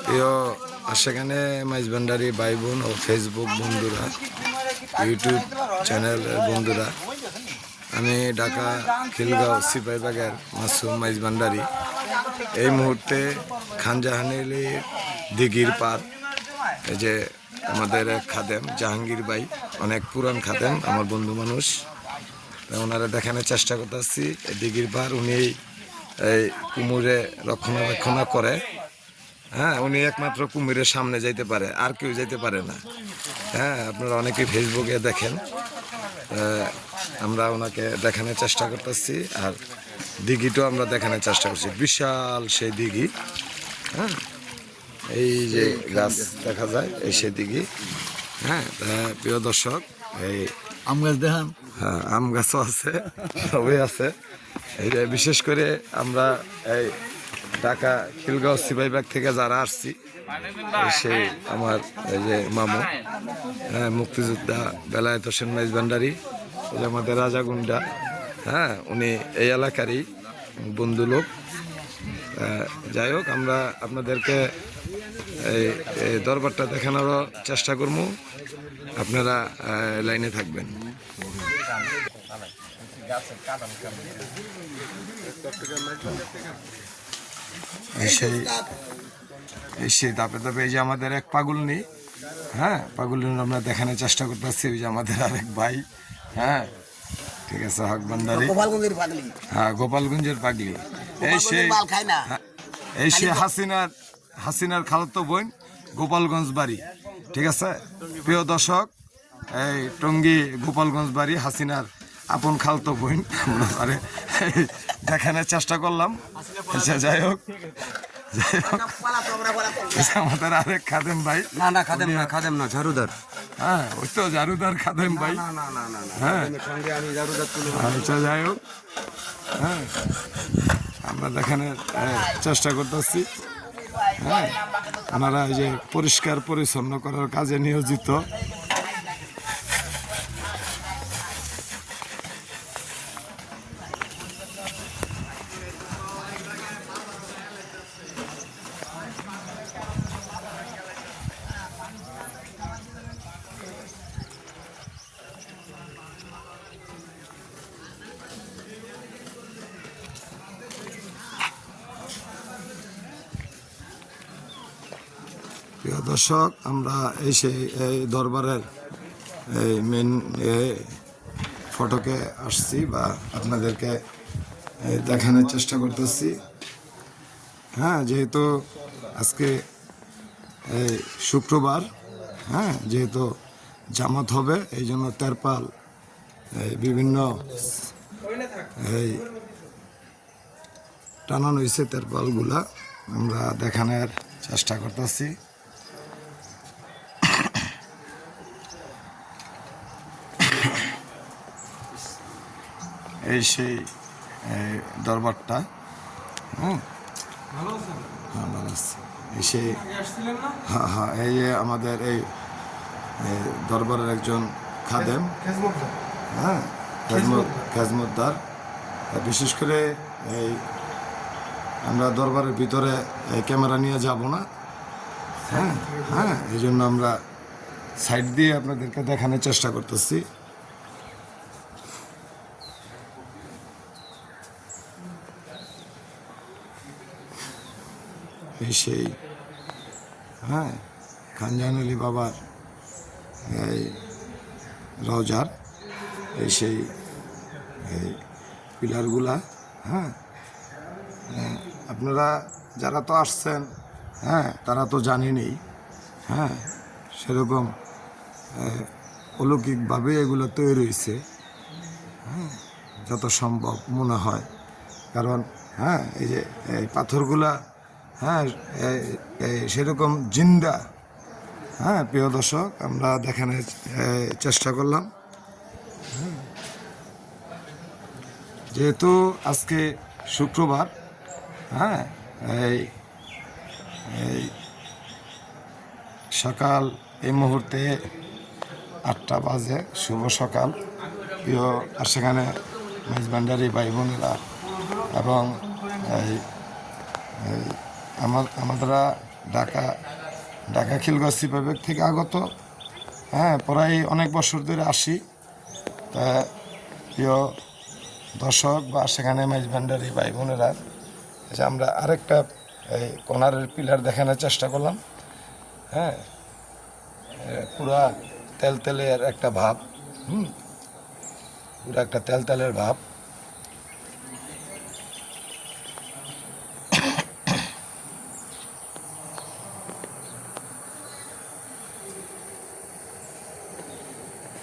প্রিয় সেখানে মাইজভান্ডারি ভাই বোন ও ফেসবুক বন্ধুরা, ইউটিউব চ্যানেলের বন্ধুরা, আমি ঢাকা খিলগাঁও সিপাহীবাগের মাসুম মাইজভান্ডারি। এই মুহূর্তে খানজাহানির দিঘির পার, এই যে আমাদের এক খাদেম জাহাঙ্গীর ভাই, অনেক পুরান খাদেম, আমার বন্ধু মানুষ, ওনারা দেখানোর চেষ্টা করতেছি। এই দিঘির পার উনি এই কুমিরে রক্ষণাবেক্ষণ করে। হ্যাঁ, উনি একমাত্র কুমিরের সামনে যাইতে পারে, আর কেউ যাইতে পারে না। হ্যাঁ, আপনারা অনেকেই ফেসবুকে দেখেন। আমরা ওনাকে দেখানোর চেষ্টা করতেছি, আর দিঘিটাও আমরা দেখানোর চেষ্টা করছি। বিশাল সেই দিঘি। হ্যাঁ, এই যে গাছ দেখা যায়, এই সেই দিঘি। হ্যাঁ, প্রিয় দর্শক, এই আম গাছ দেখান। হ্যাঁ, আম গাছও আছে, সবই আছে। এই যে বিশেষ করে আমরা এই ঢাকা খিলগাঁও সিপাহীবাগ থেকে যারা আসছি, সেই আমার এই যে মামু, হ্যাঁ, মুক্তিযোদ্ধা বেলায়েত হোসেন মাইজভান্ডারি, এই যে আমাদের রাজাগুন্ডা, হ্যাঁ, উনি এই এলাকারই বন্ধু লোক। যাই হোক, আমরা আপনাদেরকে এই দরবারটা দেখানোরও চেষ্টা করব, আপনারা লাইনে থাকবেন। সেই ধাপে ধাপে এই যে আমাদের এক পাগলনি, হ্যাঁ, পাগলনি আমরা দেখানোর চেষ্টা করতেছি। ওই যে আমাদের আরেক ভাই, হ্যাঁ, ঠিক আছে, হক ভান্ডারি, হ্যাঁ, গোপালগঞ্জের পাগলি। এই সে হাসিনার খালাতো বোন, গোপালগঞ্জ বাড়ি। ঠিক আছে প্রিয় দর্শক, এই টঙ্গী গোপালগঞ্জ বাড়ি, হাসিনার আপন খালতো বোন। আমরা দেখানোর চেষ্টা করলাম। যাই হোক, আমাদের আরেক খাদেম ভাই, খাদেম না ঝাড়ুদার। হ্যাঁ, ওই তো ঝাড়ুদার খাদেম ভাই। হ্যাঁ, আচ্ছা, যাই হোক, হ্যাঁ, আমরা দেখানোর চেষ্টা করতেছি। হ্যাঁ, ওনারা এই যে পরিষ্কার পরিচ্ছন্ন করার কাজে নিয়োজিত। প্রিয় দর্শক, আমরা এই দরবারের এই মেন ফটকে আসছি, বা আপনাদেরকে দেখানোর চেষ্টা করতেছি। হ্যাঁ, যেহেতু আজকে এই শুক্রবার, হ্যাঁ, যেহেতু জামাত হবে, এই জন্য তেরপাল, বিভিন্ন এই টানানো হয়েছে তেরপালগুলা, আমরা দেখানোর চেষ্টা করতেছি। এই সেই দরবারটা, হ্যাঁ, ভালো আছে। এই সেই, হ্যাঁ হ্যাঁ, এই যে আমাদের এই দরবারের একজন খাদেম, হ্যাঁ, খেজমতদার। বিশেষ করে এই আমরা দরবারের ভিতরে ক্যামেরা নিয়ে যাব না, হ্যাঁ হ্যাঁ, এই জন্য আমরা সাইড দিয়ে আপনাদেরকে দেখানোর চেষ্টা করতেছি। এই সেই, হ্যাঁ, খানজাহান আলী বাবার এই রওজার এই সেই পিলারগুলা। হ্যাঁ, আপনারা যারা তো আসছেন, হ্যাঁ, তারা তো জানেনই। হ্যাঁ, সেরকম অলৌকিকভাবে এগুলো তৈরি হয়েছে, হ্যাঁ, যত সম্ভব মনে হয়। কারণ হ্যাঁ, এই যে এই পাথরগুলা, হ্যাঁ, সেরকম জিন্দা। হ্যাঁ, প্রিয় দর্শক, আমরা দেখানোর চেষ্টা করলাম। যেহেতু আজকে শুক্রবার, হ্যাঁ, এই সকাল এই মুহূর্তে 8টা বাজে, শুভ সকাল। প্রিয় আর সেখানে মাইজভান্ডারি ভাই বোনেরা এবং এই আমাদেরা ঢাকা খিলগাঁও সিপাইবাগ থেকে আগত। হ্যাঁ, প্রায় অনেক বছর ধরে আসি। তা প্রিয় দর্শক বা সেখানে মাইজ ভান্ডারি ভাই বোনেরা, যে আমরা আরেকটা এই কোনারের পিলার দেখানোর চেষ্টা করলাম। হ্যাঁ, পুরা তেলের একটা ভাব, পুরা একটা তেলের ভাব।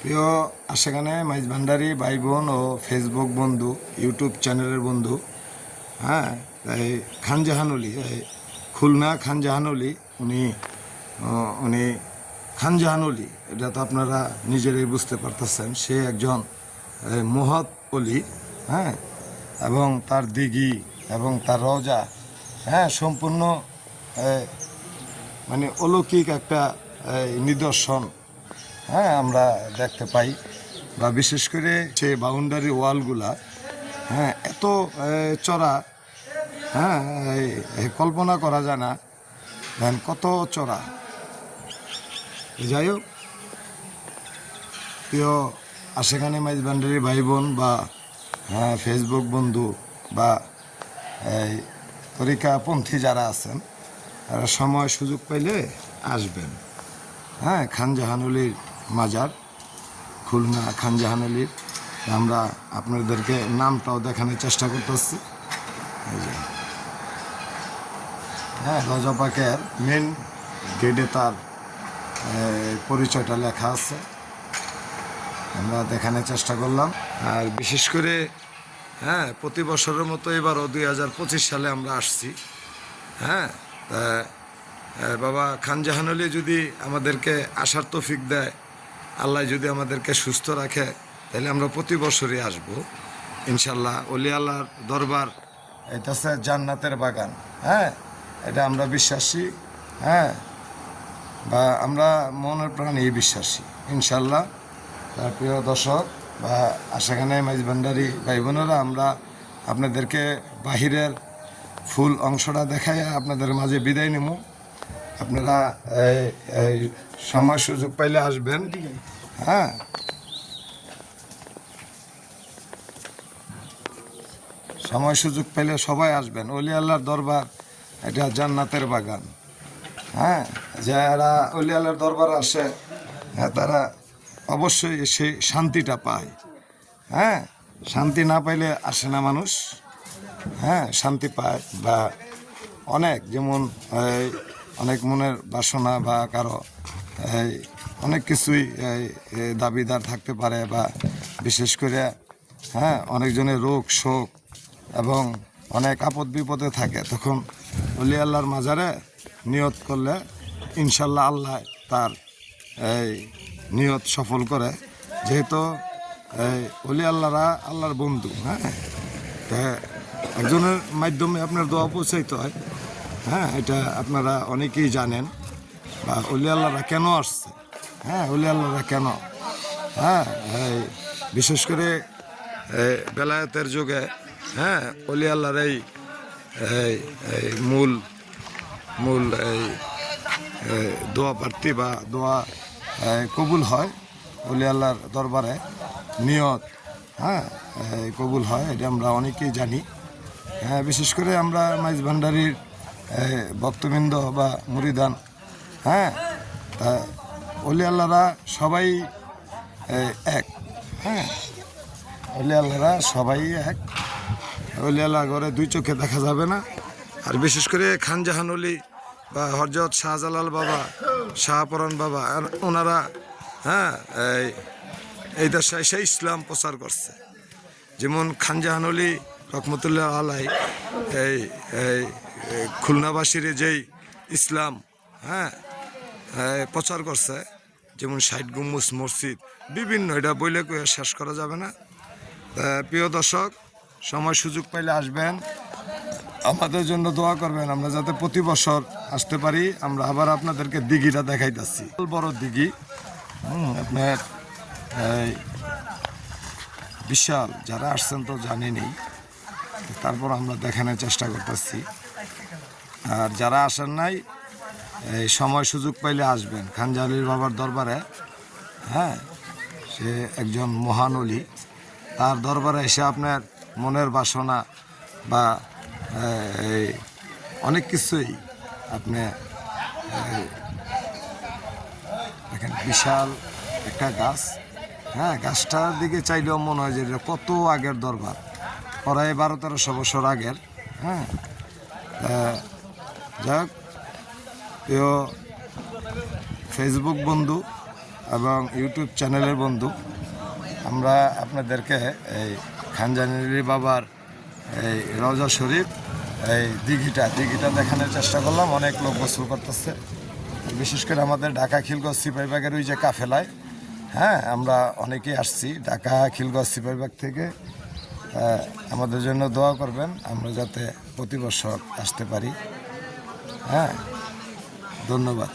প্রিয় সেখানে মাইজ ভান্ডারি ভাই বোন ও ফেসবুক বন্ধু, ইউটিউব চ্যানেলের বন্ধু, হ্যাঁ, এই খানজাহান অলি, খুলনা খানজাহান অলি, উনি খানজাহান অলি, এটা তো আপনারা নিজেরাই বুঝতে পারতেছেন। সে একজন মহৎ অলি। হ্যাঁ, এবং তার দিঘি এবং তার রওজা, হ্যাঁ, সম্পূর্ণ মানে অলৌকিক একটা নিদর্শন। হ্যাঁ, আমরা দেখতে পাই, বা বিশেষ করে সে বাউন্ডারি ওয়ালগুলা, হ্যাঁ, এত চড়া, হ্যাঁ, কল্পনা করা যায় না কত চড়া। যাই হোক, প্রিয় সেখানে মাইজ ভান্ডারি ভাই বোন বা ফেসবুক বন্ধু বা এই তরিকাপন্থী যারা আছেন, তারা সময় সুযোগ পাইলে আসবেন। হ্যাঁ, খানজাহান অলির মাজার, খুলনা খানজাহান অলির। আমরা আপনাদেরকে নামটাও দেখানোর চেষ্টা করতেছি। এই যে, হ্যাঁ, রজা পাকের মেন গেটে তার পরিচয়টা লেখা আছে, আমরা দেখানোর চেষ্টা করলাম। আর বিশেষ করে হ্যাঁ, প্রতি বছরের মতো এবারও 2025 সালে আমরা আসছি। হ্যাঁ, তা বাবা খানজাহান অলি যদি আমাদেরকে আসার তৌফিক দেয়, আল্লাহ যদি আমাদেরকে সুস্থ রাখে, তাহলে আমরা প্রতি বছরই আসবো ইনশাল্লাহ। অলি আল্লাহর দরবার এটা হচ্ছে জান্নাতের বাগান। হ্যাঁ, এটা আমরা বিশ্বাসী। হ্যাঁ, বা আমরা মনের প্রাণে বিশ্বাসী ইনশাল্লাহ। তার প্রিয় দর্শক বা সেখানে মাইজ ভান্ডারি ভাই বোনেরা, আমরা আপনাদেরকে বাহিরের ফুল অংশটা দেখাই আপনাদের মাঝে বিদায় নেব। আপনারা এই সময় সুযোগ পাইলে আসবেন। হ্যাঁ, সময় সুযোগ পেলে সবাই আসবেন। অলি আল্লাহর দরবার এটা জান্নাতের বাগান। হ্যাঁ, যারা অলি আল্লাহর দরবার আসে, হ্যাঁ, তারা অবশ্যই সে শান্তিটা পায়। হ্যাঁ, শান্তি না পাইলে আসে না মানুষ। হ্যাঁ, শান্তি পায় বা অনেক, যেমন অনেক মনের বাসনা বা কারো অনেক কিছুই দাবিদার থাকতে পারে, বা বিশেষ করে হ্যাঁ, অনেকজনের রোগ শোক এবং অনেক আপদ বিপদে থাকে, তখন অলি আল্লাহর মাজারে নিয়ত করলে ইনশাল্লাহ আল্লাহ তার এই নিয়ত সফল করে। যেহেতু অলি আল্লাহরা আল্লাহর বন্ধু। হ্যাঁ, একজনের মাধ্যমে আপনার দোয়া পৌঁছাইতে হয়। হ্যাঁ, এটা আপনারা অনেকেই জানেন। বা অলি আল্লাহরা কেন আসছে, হ্যাঁ, অলি আল্লাহরা কেন, হ্যাঁ, বিশেষ করে বেলায়েতের যুগে, হ্যাঁ, অলি আল্লাহর এই মূল এই দোয়া প্রার্থী বা দোয়া কবুল হয় অলি আল্লাহর দরবারে, নিয়ত, হ্যাঁ, কবুল হয়, এটা আমরা অনেকেই জানি। হ্যাঁ, বিশেষ করে আমরা মাইজ ভান্ডারির ভক্তবৃন্দ বা মুরিদান, হ্যাঁ, তা অলি আল্লাহরা সবাই এক। হ্যাঁ, অলি আল্লাহরা সবাই এক। অলি আল্লাহ ঘরে দুই চোখে দেখা যাবে না। আর বিশেষ করে খানজাহান অলি বা হযরত শাহজালাল বাবা, শাহপরান বাবা, ওনারা হ্যাঁ এই দেশে এসে ইসলাম প্রচার করছে। যেমন খানজাহান অলি রহমতুল্লাহ আলাই এই খুলনাবাসীর যেই ইসলাম, হ্যাঁ, প্রচার করছে, যেমন 60 গম্বুজ মসজিদ, বিভিন্ন, এটা বইলে শেষ করা যাবে না। প্রিয় দর্শক, সময় সুযোগ পাইলে আসবেন, আমাদের জন্য দোয়া করবেন, আমরা যাতে প্রতি বছর আসতে পারি। আমরা আবার আপনাদেরকে দিঘিটা দেখাইতেছি, বড় দিঘি। আপনার বিশাল, যারা আসছেন তো জানেনই, তারপর আমরা দেখানোর চেষ্টা করতেছি। আর যারা আসেন নাই এই সময় সুযোগ পাইলে আসবেন খানজাহালির বাবার দরবারে। হ্যাঁ, সে একজন মহান অলি। তার দরবারে এসে আপনার মনের বাসনা বা এই অনেক কিছুই আপনি দেখেন, বিশাল একটা গাছ। হ্যাঁ, গাছটার দিকে চাইলেও মনে হয় যে এটা কত আগের দরবার, প্রায় 1200-1300 বছর আগের। হ্যাঁ, যাক, প্রিয় ফেসবুক বন্ধু এবং ইউটিউব চ্যানেলের বন্ধু, আমরা আপনাদেরকে এই খানজাহালি বাবার এই রওজা শরীফ, এই দিঘিটা দেখানোর চেষ্টা করলাম। অনেক লোক গোসল করতেছে, বিশেষ করে আমাদের ঢাকা খিলগাঁও সিপাহীবাগের ওই যে কাফেলায়। হ্যাঁ, আমরা অনেকেই আসছি ঢাকা খিলগাঁও সিপাহীবাগ থেকে। আমাদের জন্য দোয়া করবেন, আমরা যাতে প্রতি বছর আসতে পারি। হ্যাঁ, ধন্যবাদ।